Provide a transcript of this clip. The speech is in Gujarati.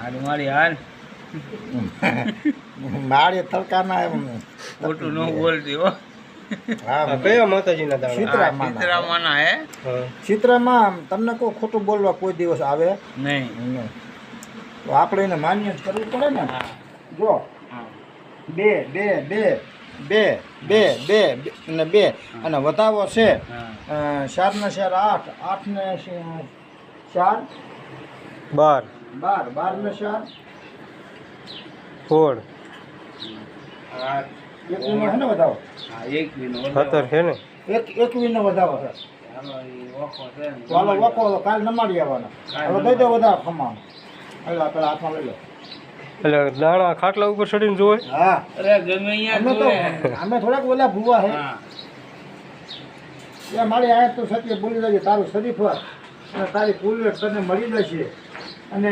હારું મારી હાલ મારે તડકાના એમ ખોટું ન બોલતી હો. હા કયા માતાજીના દાણા? સીતરામાના. સીતરામાના હે હા. ચિત્રમાં તમને કોઈ ખોટું બોલવા કોઈ દિવસ આવે નહીં. નહીં. તો આપણે એને માન્ય જ કરવું પડે ને. હા જો હા 2 2 2 2 2 2 અને 2 અને વધાવો છે હા 4 ને 4 8 8 ને 4 12 12 ને 4 16 હા એક વીનો છે ને વધાવો હા એક મિનિટ 17 છે ને? એક વીનો વધાવો છે હાલો એ વખો છે ને. તો હાલો વકો કાલ નમાડી આવવાના હવે દઈ દો વધાવો ખમાનો હાલો પેલા હાથમાં લઈ લો એટલે દાણા ખાટલા ઉપર ચડીને જોવે? હા અરે ગમે અહીંયા અમે તો જોવે. અમે થોડાક ઓલા ભૂવા હે હા એ મારી આયત તો સત્ય ભૂલી જજે તારું શરીફ અને તારી કુલ તને મળી જશે અને